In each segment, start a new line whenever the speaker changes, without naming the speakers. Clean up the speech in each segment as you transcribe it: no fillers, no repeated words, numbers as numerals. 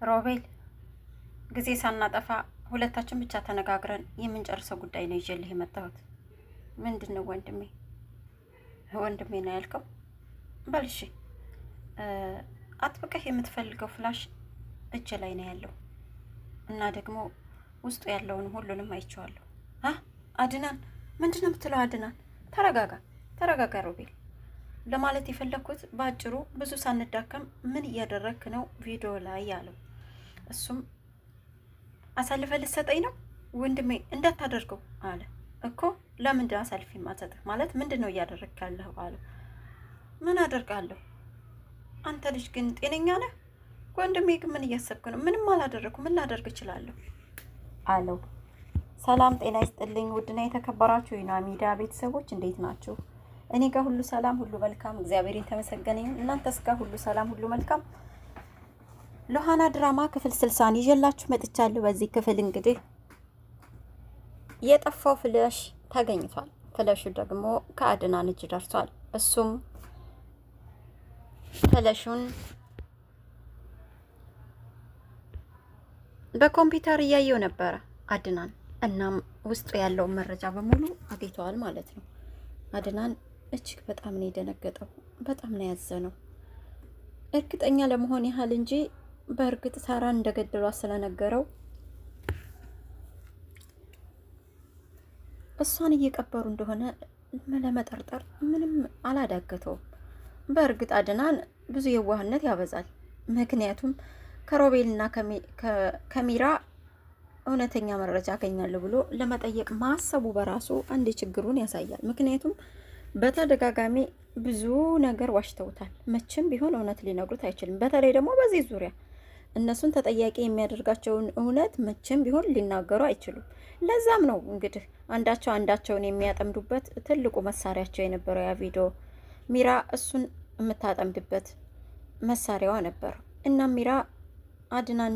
ሮቤል ጊዜ ሳናጠፋ ሁለታችን ብቻ ተነጋግረን የምንጨርሰው ጉዳይ ነው ይዤልህ የመጣሁት። ምንድን ነው ወንድሜ? ወንድሜ ነው ያልከው? በል እሺ። አጥብቀህ የምትፈልገው ፍላሽ እጅ ላይ ነው ያለው እና ደግሞ ውስጡ ያለውን ሁሉንም አይቼዋለሁ። አድናን፣ ምንድን ነው የምትለው? አድናን፣ ተረጋጋ ሮቤል። ለማለት የፈለግኩት በአጭሩ ብዙ ሳንዳከም ምን እያደረግክ ነው ቪዲዮ ላይ ያለው። እሱም አሳልፈ ልትሰጠኝ ነው ወንድሜ? እንዳታደርገው አለ እኮ። ለምንድን አሳልፌ የማልሰጥህ? ማለት ምንድን ነው እያደረግክ ያለኸው አለ። ምን አደርጋለሁ? አንተ ልጅ ግን ጤነኛ ነህ? ወንድሜ ግን ምን እያሰብክ ነው? ምንም አላደረግኩ፣ ምን ላደርግ እችላለሁ አለው። ሰላም ጤና ይስጥልኝ ውድና የተከበራችሁ የና ሚዲያ ቤተሰቦች እንዴት ናችሁ? እኔ ጋር ሁሉ ሰላም፣ ሁሉ መልካም፣ እግዚአብሔር የተመሰገነ ይሁን። እናንተስ ጋር ሁሉ ሰላም፣ ሁሉ መልካም? ሎሃና ድራማ ክፍል 60 ይዤላችሁ መጥቻለሁ። በዚህ ክፍል እንግዲህ የጠፋው ፍለሽ ተገኝቷል። ፍለሹ ደግሞ ከአድናን እጅ ደርሷል። እሱም ፍለሹን በኮምፒውተር እያየው ነበረ አድናን። እናም ውስጡ ያለውን መረጃ በሙሉ አግኝተዋል ማለት ነው። አድናን እጅግ በጣም ነው የደነገጠው፣ በጣም ነው ያዘነው። እርግጠኛ ለመሆን ያህል እንጂ በእርግጥ ሳራን እንደገደሏት ስለነገረው እሷን እየቀበሩ እንደሆነ ለመጠርጠር ምንም አላዳገተውም። በእርግጥ አድናን ብዙ የዋህነት ያበዛል። ምክንያቱም ከሮቤልና ከሚራ እውነተኛ መረጃ አገኛለሁ ብሎ ለመጠየቅ ማሰቡ በራሱ አንድ ችግሩን ያሳያል። ምክንያቱም በተደጋጋሚ ብዙ ነገር ዋሽተውታል። መቼም ቢሆን እውነት ሊነግሩት አይችልም። በተለይ ደግሞ በዚህ ዙሪያ እነሱን ተጠያቂ የሚያደርጋቸውን እውነት መቼም ቢሆን ሊናገሩ አይችሉም። ለዛም ነው እንግዲህ አንዳቸውን የሚያጠምዱበት ትልቁ መሳሪያቸው የነበረው ያ ቪዲዮ። ሚራ እሱን የምታጠምድበት መሳሪያዋ ነበር። እና ሚራ አድናን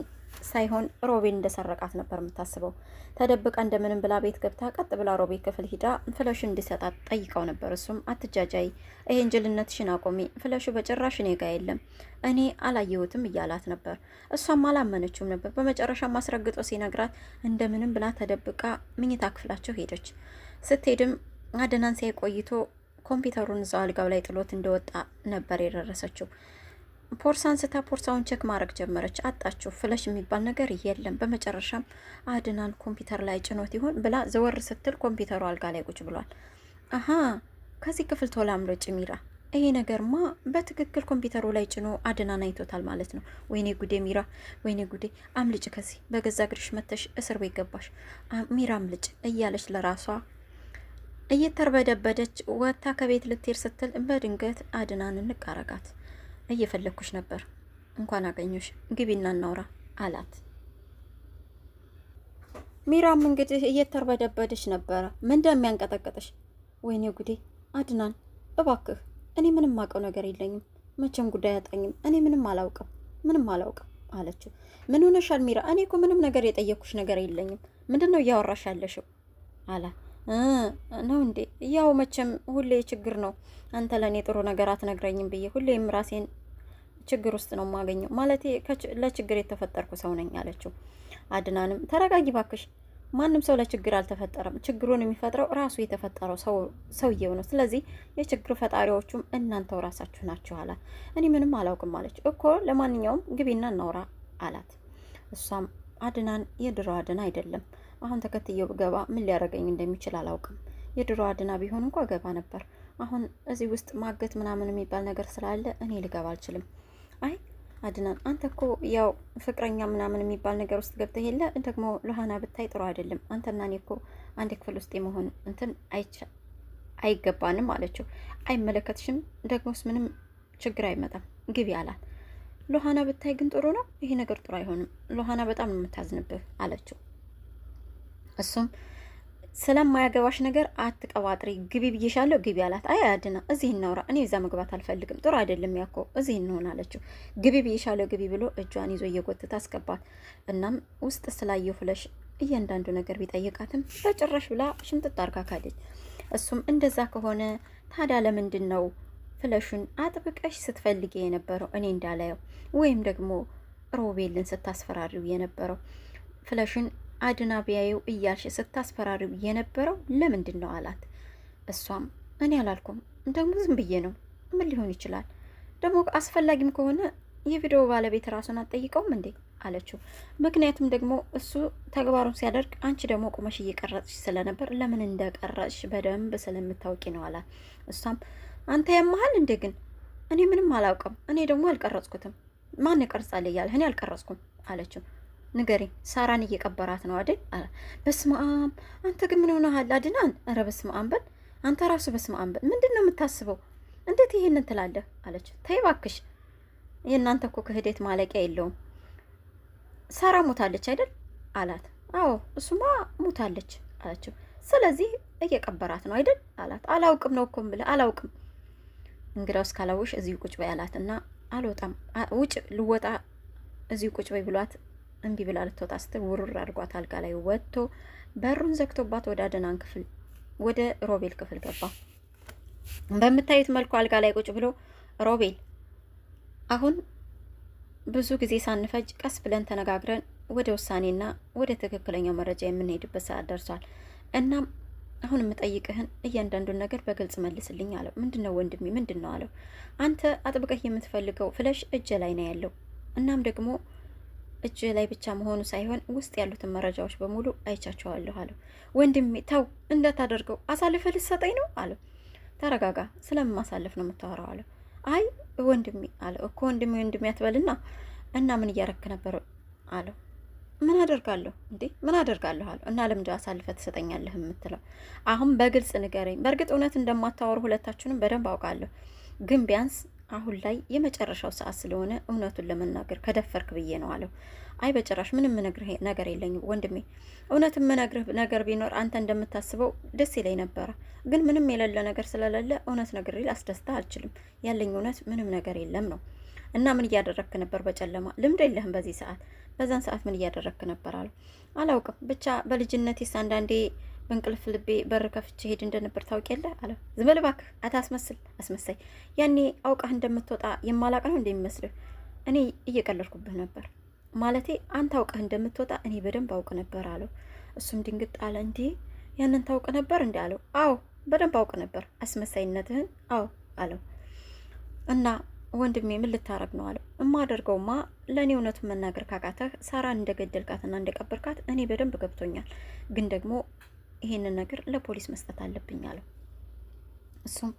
ሳይሆን ሮቤል እንደሰረቃት ነበር የምታስበው። ተደብቃ እንደምንም ብላ ቤት ገብታ ቀጥ ብላ ሮቤል ክፍል ሂዳ ፍለሹ እንዲሰጣት ጠይቀው ነበር። እሱም አትጃጃይ፣ ይሄን ጅልነትሽን አቆሚ፣ ፍለሹ በጭራሽ እኔ ጋ የለም፣ እኔ አላየሁትም እያላት ነበር። እሷም አላመነችውም ነበር። በመጨረሻ ማስረግጦ ሲነግራት እንደምንም ብላ ተደብቃ ምኝታ ክፍላቸው ሄደች። ስትሄድም አድናን ሲያይ ቆይቶ ኮምፒውተሩን እዛው አልጋው ላይ ጥሎት እንደወጣ ነበር የደረሰችው። ፖርሳን ስታ ፖርሳውን ቼክ ማድረግ ጀመረች። አጣችው። ፍለሽ የሚባል ነገር የለም። በመጨረሻም አድናን ኮምፒውተር ላይ ጭኖት ይሆን ብላ ዘወር ስትል ኮምፒውተሩ አልጋ ላይ ቁጭ ብሏል። አሀ ከዚህ ክፍል ቶሎ አምልጭ ሚራ፣ ይሄ ነገርማ በትክክል ኮምፒውተሩ ላይ ጭኖ አድናን አይቶታል ማለት ነው። ወይኔ ጉዴ ሚራ፣ ወይኔ ጉዴ፣ አምልጭ ከዚህ በገዛ እግርሽ መተሽ እስር ቤት ገባሽ ሚራ፣ አምልጭ እያለች ለራሷ እየተርበደበደች ወታ ከቤት ልትሄድ ስትል በድንገት አድናን ንቅ አረጋት። እየፈለኩሽ ነበር፣ እንኳን አገኘሽ፣ ግቢና እናውራ አላት። ሚራም እንግዲህ እየተርበደበደች ነበረ። ምን እንደሚያንቀጠቅጥሽ? ወይኔ ጉዴ አድናን እባክህ፣ እኔ ምንም አውቀው ነገር የለኝም፣ መቼም ጉዳይ አያጣኝም፣ እኔ ምንም አላውቅም አለችው። ምን ሆነሻል ሚራ? እኔ እኮ ምንም ነገር የጠየኩሽ ነገር የለኝም፣ ምንድን ነው እያወራሽ ያለሽው አላ ነው እንዴ? ያው መቼም ሁሌ ችግር ነው። አንተ ለእኔ ጥሩ ነገር አትነግረኝም ብዬ ሁሌም ራሴን ችግር ውስጥ ነው የማገኘው። ማለቴ ለችግር የተፈጠርኩ ሰው ነኝ አለችው። አድናንም ተረጋጊ ባክሽ፣ ማንም ሰው ለችግር አልተፈጠረም። ችግሩን የሚፈጥረው ራሱ የተፈጠረው ሰውየው ነው። ስለዚህ የችግር ፈጣሪዎቹም እናንተው ራሳችሁ ናችሁ አላት። እኔ ምንም አላውቅም አለች። እኮ ለማንኛውም ግቢና እናውራ አላት። እሷም አድናን የድሮ አድና አይደለም። አሁን ተከትየው ገባ ምን ሊያደርገኝ እንደሚችል አላውቅም። የድሮ አድና ቢሆን እንኳ ገባ ነበር። አሁን እዚህ ውስጥ ማገት ምናምን የሚባል ነገር ስላለ እኔ ልገባ አልችልም። አይ አድናን፣ አንተ እኮ ያው ፍቅረኛ ምናምን የሚባል ነገር ውስጥ ገብተህ የለ ደግሞ ሎሃና ብታይ ጥሩ አይደለም። አንተና እኔ እኮ አንድ ክፍል ውስጥ የመሆን እንትን አይገባንም አለችው። አይመለከትሽም፣ ደግሞስ ምንም ችግር አይመጣም፣ ግቢ አላት። ሎሃና ብታይ ግን ጥሩ ነው፣ ይሄ ነገር ጥሩ አይሆንም። ሎሃና በጣም ነው የምታዝንብህ አለችው። እሱም ስለማያገባሽ ነገር አትቀባጥሪ፣ ግቢ ብዬሻለሁ፣ ግቢ አላት። አይ አድና፣ እዚህ እናውራ፣ እኔ እዛ መግባት አልፈልግም፣ ጥሩ አይደለም ያኮ፣ እዚህ እንሆን አለችው። ግቢ ብዬሻለሁ፣ ግቢ ብሎ እጇን ይዞ እየጎተተ አስገባት። እናም ውስጥ ስላየው ፍለሽ እያንዳንዱ ነገር ቢጠይቃትም በጭራሽ ብላ ሽምጥጥ አርጋ ካደች። እሱም እንደዛ ከሆነ ታዲያ ለምንድን ነው ፍለሹን አጥብቀሽ ስትፈልጊ የነበረው እኔ እንዳላየው ወይም ደግሞ ሮቤልን ስታስፈራሪው የነበረው? ፍለሽን አድና ቢያየው እያልሽ ስታስፈራሪው የነበረው ለምንድን ነው አላት። እሷም እኔ አላልኩም፣ ደግሞ ዝም ብዬ ነው። ምን ሊሆን ይችላል? ደግሞ አስፈላጊም ከሆነ የቪዲዮ ባለቤት ራሱን አትጠይቀውም እንዴ አለችው። ምክንያቱም ደግሞ እሱ ተግባሩን ሲያደርግ አንቺ ደግሞ ቁመሽ እየቀረጽሽ ስለነበር ለምን እንደቀረጽሽ በደንብ ስለምታውቂ ነው አላት። እሷም አንተ ያመሃል እንዴ? ግን እኔ ምንም አላውቅም። እኔ ደግሞ አልቀረጽኩትም። ማን ይቀርጻል እያለህ? እኔ አልቀረጽኩም አለችው። ንገሪ፣ ሳራን እየቀበራት ነው አይደል? በስመ አብ! አንተ ግን ምን ሆነሃል አድናን? ኧረ በስመ አብ በል አንተ ራሱ በስመ አብ በል። ምንድን ነው የምታስበው? እንዴት ይሄንን ትላለህ? አለች። ተይ እባክሽ፣ የእናንተ እኮ ክህደት ማለቂያ የለውም። ሳራ ሞታለች አይደል አላት። አዎ እሱማ ሞታለች አለችው። ስለዚህ እየቀበራት ነው አይደል አላት። አላውቅም ነው እኮ ብለህ አላውቅም። እንግዳውስ ካላውሽ እዚሁ ቁጭ በይ አላትና አልወጣም፣ ውጭ ልወጣ እዚሁ ቁጭ በይ ብሏት እምቢ ብላ ልትወጣ ስትል ውርር አድርጓት አልጋ ላይ ወጥቶ በሩን ዘግቶባት ወደ አድናን ክፍል ወደ ሮቤል ክፍል ገባ። በምታዩት መልኩ አልጋ ላይ ቁጭ ብሎ ሮቤል፣ አሁን ብዙ ጊዜ ሳንፈጅ ቀስ ብለን ተነጋግረን ወደ ውሳኔና ወደ ትክክለኛው መረጃ የምንሄድበት ሰዓት ደርሷል። እናም አሁን የምጠይቅህን እያንዳንዱን ነገር በግልጽ መልስልኝ አለው። ምንድነው ወንድሜ? ምንድን ነው አለው። አንተ አጥብቀህ የምትፈልገው ፍለሽ እጅ ላይ ነው ያለው። እናም ደግሞ እጅ ላይ ብቻ መሆኑ ሳይሆን ውስጥ ያሉትን መረጃዎች በሙሉ አይቻቸዋለሁ አለው። ወንድሜ ተው እንዳታደርገው፣ አሳልፈህ ልትሰጠኝ ነው አለው። ተረጋጋ፣ ስለምን ማሳለፍ ነው የምታወራው አለው። አይ ወንድሜ አለው። እኮ ወንድሜ አትበልና እና ምን እያረክ ነበር አለው። ምን አደርጋለሁ እንዴ? ምን አደርጋለሁ አለው። እና ለምንድን አሳልፈህ ትሰጠኛለህ የምትለው? አሁን በግልጽ ንገረኝ። በእርግጥ እውነት እንደማታወሩ ሁለታችሁንም በደንብ አውቃለሁ፣ ግን ቢያንስ አሁን ላይ የመጨረሻው ሰዓት ስለሆነ እውነቱን ለመናገር ከደፈርክ ብዬ ነው አለው። አይ በጭራሽ ምንም ምነግርህ ነገር የለኝም ወንድሜ። እውነት ምነግርህ ነገር ቢኖር አንተ እንደምታስበው ደስ ይለኝ ነበረ፣ ግን ምንም የሌለ ነገር ስለሌለ እውነት ነግሬ ላስደስትህ አልችልም። ያለኝ እውነት ምንም ነገር የለም ነው። እና ምን እያደረግክ ነበር በጨለማ? ልምድ የለህም በዚህ ሰዓት። በዛን ሰዓት ምን እያደረግክ ነበር አለው። አላውቅም፣ ብቻ በልጅነቴስ አንዳንዴ በእንቅልፍ ልቤ በር ከፍቼ ሄድ እንደነበር ታውቂያለህ አለ። ዝም በል እባክህ አታስመስል፣ አስመሳይ። ያኔ አውቃህ እንደምትወጣ የማላቅ ነው እንደሚመስልህ? እኔ እየቀለድኩብህ ነበር። ማለቴ አንተ አውቃህ እንደምትወጣ እኔ በደንብ አውቅ ነበር አለው። እሱም ድንግጥ አለ። እንዲህ ያንን ታውቅ ነበር እንዲ አለው። አዎ በደንብ አውቅ ነበር አስመሳይነትህን፣ አዎ አለው። እና ወንድሜ ምን ልታረግ ነው አለው። እማደርገውማ ለእኔ እውነቱን መናገር ካቃተህ ሳራን እንደገደልካትና እንደቀበርካት እኔ በደንብ ገብቶኛል፣ ግን ደግሞ ይሄንን ነገር ለፖሊስ መስጠት አለብኝ አለው። እሱም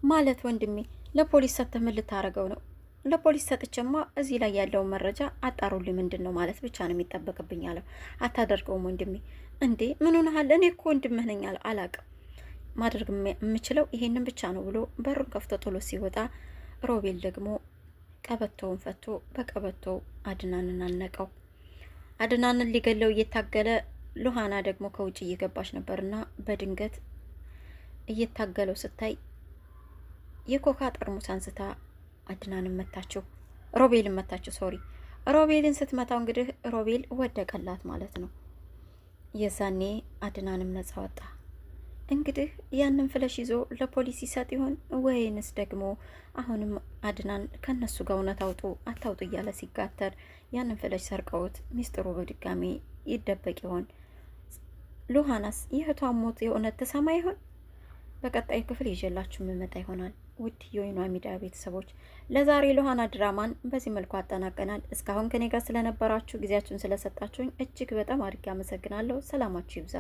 ማለት ወንድሜ ለፖሊስ ሰጥተህ ምን ልታረገው ነው? ለፖሊስ ሰጥቼማ እዚህ ላይ ያለውን መረጃ አጣሩልኝ ምንድን ነው ማለት ብቻ ነው የሚጠበቅብኝ አለው። አታደርገውም ወንድሜ። እንዴ ምን ሆነሃል? እኔ እኮ ወንድምህ ነኝ አለው። አላቅም፣ ማድረግ የምችለው ይሄንን ብቻ ነው ብሎ በሩን ከፍቶ ጥሎ ሲወጣ ሮቤል ደግሞ ቀበቶውን ፈቶ በቀበቶው አድናንን አነቀው። አድናንን ሊገለው እየታገለ ሉሃና ደግሞ ከውጭ እየገባች ነበርና በድንገት እየታገለው ስታይ የኮካ ጠርሙስ አንስታ አድናንን መታችው። ሮቤልን መታችው። ሶሪ ሮቤልን ስትመታው እንግዲህ ሮቤል ወደቀላት ማለት ነው። የዛኔ አድናንም ነጻ ወጣ። እንግዲህ ያንን ፍለሽ ይዞ ለፖሊስ ይሰጥ ይሆን ወይንስ ደግሞ አሁንም አድናን ከነሱ ጋር እውነት አውጡ አታውጡ እያለ ሲጋተር ያንን ፍለሽ ሰርቀውት ሚስጥሩ በድጋሚ ይደበቅ ይሆን? ሉሃናስ የእህቷን ሞት የእውነት ተሰማ ይሆን? በቀጣይ ክፍል ይዤላችሁ የምመጣ ይሆናል። ውድ የወይኗ ሚዲያ ቤተሰቦች ለዛሬ ሉሃና ድራማን በዚህ መልኩ አጠናቀናል። እስካሁን ከኔ ጋር ስለነበራችሁ ጊዜያችሁን ስለሰጣችሁኝ እጅግ በጣም አድርጌ አመሰግናለሁ። ሰላማችሁ ይብዛ።